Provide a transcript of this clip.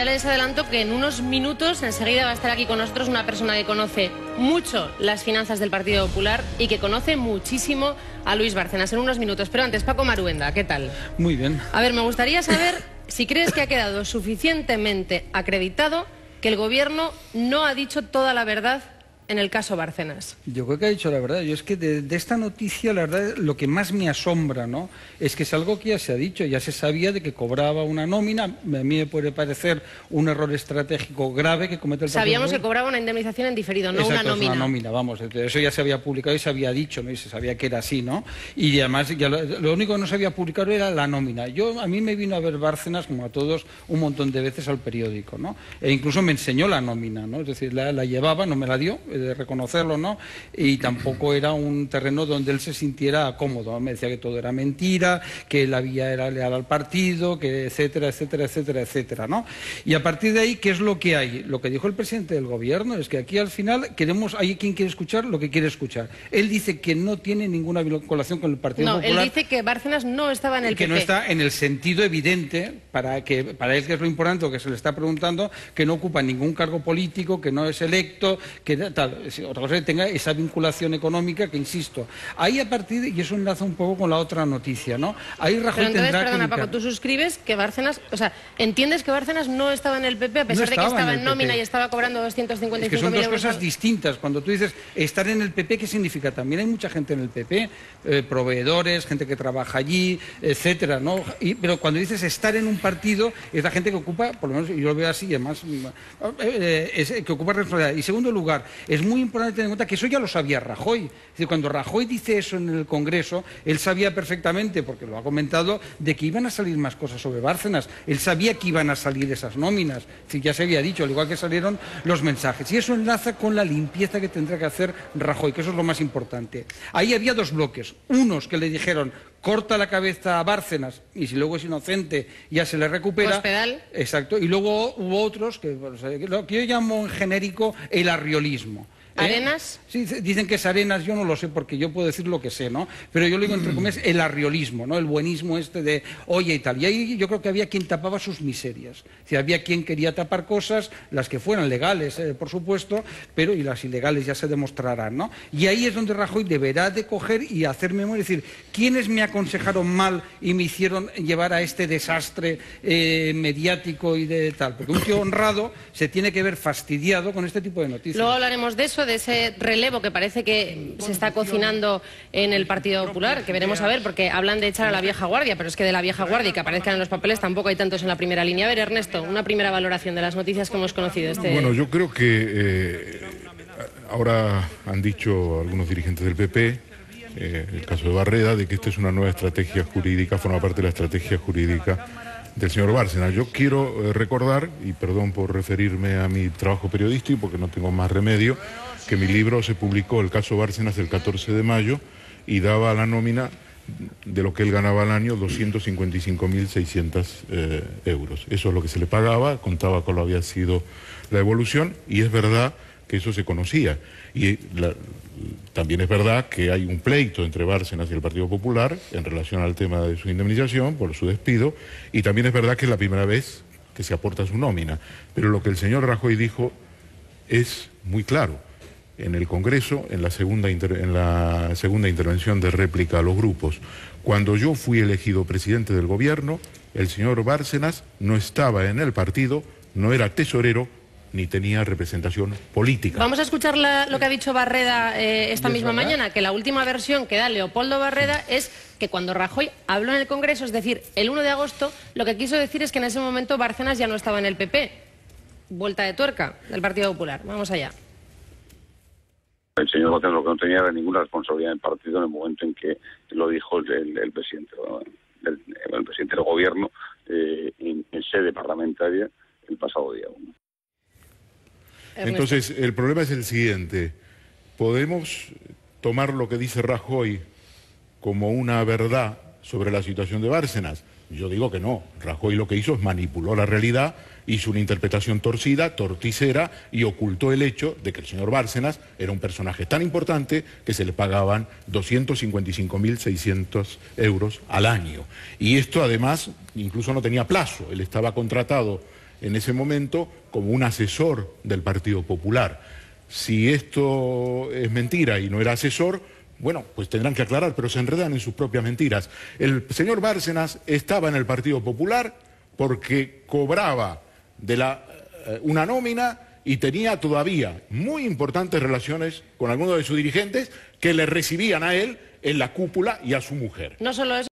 Ya les adelanto que en unos minutos enseguida va a estar aquí con nosotros una persona que conoce mucho las finanzas del Partido Popular y que conoce muchísimo a Luis Bárcenas. En unos minutos. Pero antes, Paco Maruenda, ¿qué tal? Muy bien. A ver, me gustaría saber si crees que ha quedado suficientemente acreditado que el Gobierno no ha dicho toda la verdad en el caso Bárcenas. Yo creo que ha dicho la verdad. Yo es que de esta noticia, la verdad, lo que más me asombra, ¿no?, es que es algo que ya se ha dicho, ya se sabía de que cobraba una nómina. A mí me puede parecer un error estratégico grave que comete el Partido Sabíamos Popular. que cobraba una indemnización en diferido, no Exacto, una nómina. Una nómina, vamos. Eso ya se había publicado y se había dicho, ¿no?, y se sabía que era así, ¿no? Y además, ya lo único que no se había publicado era la nómina. A mí me vino a ver Bárcenas, como a todos, un montón de veces al periódico, ¿no? E incluso me enseñó la nómina, ¿no? Es decir, la llevaba, no me la dio, he de reconocerlo, ¿no? Y tampoco era un terreno donde él se sintiera cómodo. Me decía que todo era mentira, que la vía era leal al partido, que etcétera, etcétera, etcétera, etcétera, ¿no? Y a partir de ahí, ¿qué es lo que hay? Lo que dijo el presidente del Gobierno es que aquí al final hay quien quiere escuchar lo que quiere escuchar. Él dice que no tiene ninguna vinculación con el Partido Popular. No, él dice que Bárcenas no estaba en el PP. Que no está en el sentido evidente, para él, que es lo importante, que se le está preguntando, que no ocupa ningún cargo político, que no es electo, que tal. Otra cosa es que tenga esa vinculación económica, que insisto, ahí a partir y eso enlaza un poco con la otra noticia, ¿no? Ahí Rajoy tendrá perdona, Paco, tú suscribes que Bárcenas, o sea, ¿entiendes que Bárcenas no estaba en el PP a pesar de que estaba en nómina y estaba cobrando 255.000 euros? Es que son dos cosas distintas. Cuando tú dices estar en el PP, ¿qué significa? También hay mucha gente en el PP, proveedores, gente que trabaja allí, etcétera, ¿no? Pero cuando dices estar en un partido, es la gente que ocupa, por lo menos yo lo veo así, además, que ocupa responsabilidad. Y segundo lugar, es muy importante tener en cuenta que eso ya lo sabía Rajoy. Es decir, cuando Rajoy dice eso en el Congreso, él sabía perfectamente, porque lo ha comentado, de que iban a salir más cosas sobre Bárcenas. Él sabía que iban a salir esas nóminas. Es decir, ya se había dicho, al igual que salieron los mensajes. Y eso enlaza con la limpieza que tendrá que hacer Rajoy, que eso es lo más importante. Ahí había dos bloques. Unos que le dijeron: corta la cabeza a Bárcenas y si luego es inocente ya se le recupera. Hospedal. Exacto. Y luego hubo otros que lo que yo llamo en genérico el arriolismo. ¿Arenas? Sí, dicen que es Arenas, yo no lo sé porque yo puedo decir lo que sé, ¿no? Pero yo lo digo entre comillas, el arriolismo, ¿no? El buenismo este de oye y tal. Y ahí yo creo que había quien tapaba sus miserias. Si había quien quería tapar cosas, las que fueran legales, por supuesto, pero y las ilegales ya se demostrarán, ¿no? Y ahí es donde Rajoy deberá de coger y hacer memoria y decir, ¿quiénes me aconsejaron mal y me hicieron llevar a este desastre mediático y de tal? Porque un tío honrado se tiene que ver fastidiado con este tipo de noticias. Luego hablaremos de eso, de ese relevo que parece que se está cocinando en el Partido Popular, que veremos a ver, porque hablan de echar a la vieja guardia, pero es que de la vieja guardia y que aparezcan en los papeles tampoco hay tantos en la primera línea. A ver, Ernesto, una primera valoración de las noticias que hemos conocido. Bueno, yo creo que ahora han dicho algunos dirigentes del PP, el caso de Barreda, de que esta es una nueva estrategia jurídica, forma parte de la estrategia jurídica del señor Bárcenas. Yo quiero recordar, y perdón por referirme a mi trabajo periodístico porque no tengo más remedio, que mi libro se publicó, el caso Bárcenas, el 14 de mayo y daba la nómina de lo que él ganaba al año, 255.600 euros. Eso es lo que se le pagaba, contaba con lo que había sido la evolución y es verdad que eso se conocía. Y también es verdad que hay un pleito entre Bárcenas y el Partido Popular en relación al tema de su indemnización por su despido y también es verdad que es la primera vez que se aporta su nómina. Pero lo que el señor Rajoy dijo es muy claro. En el Congreso, en la segunda intervención de réplica a los grupos, cuando yo fui elegido presidente del Gobierno, el señor Bárcenas no estaba en el partido, no era tesorero, ni tenía representación política. Vamos a escuchar lo que ha dicho Barreda esta misma mañana, que la última versión que da Leopoldo Barreda es que cuando Rajoy habló en el Congreso, es decir, el 1 de agosto, lo que quiso decir es que en ese momento Bárcenas ya no estaba en el PP. Vuelta de tuerca del Partido Popular. Vamos allá. El señor Bárcenas lo que no tenía era ninguna responsabilidad en el partido en el momento en que lo dijo el presidente, el presidente del Gobierno en sede parlamentaria el pasado día 1. Entonces, el problema es el siguiente. ¿Podemos tomar lo que dice Rajoy como una verdad sobre la situación de Bárcenas? Yo digo que no. Rajoy lo que hizo es manipuló la realidad, hizo una interpretación torcida, torticera y ocultó el hecho de que el señor Bárcenas era un personaje tan importante que se le pagaban 255.600 euros al año. Y esto además incluso no tenía plazo. Él estaba contratado en ese momento como un asesor del Partido Popular. Si esto es mentira y no era asesor, bueno, pues tendrán que aclarar, pero se enredan en sus propias mentiras. El señor Bárcenas estaba en el Partido Popular porque cobraba una nómina y tenía todavía muy importantes relaciones con algunos de sus dirigentes que le recibían a él en la cúpula y a su mujer. No solo eso.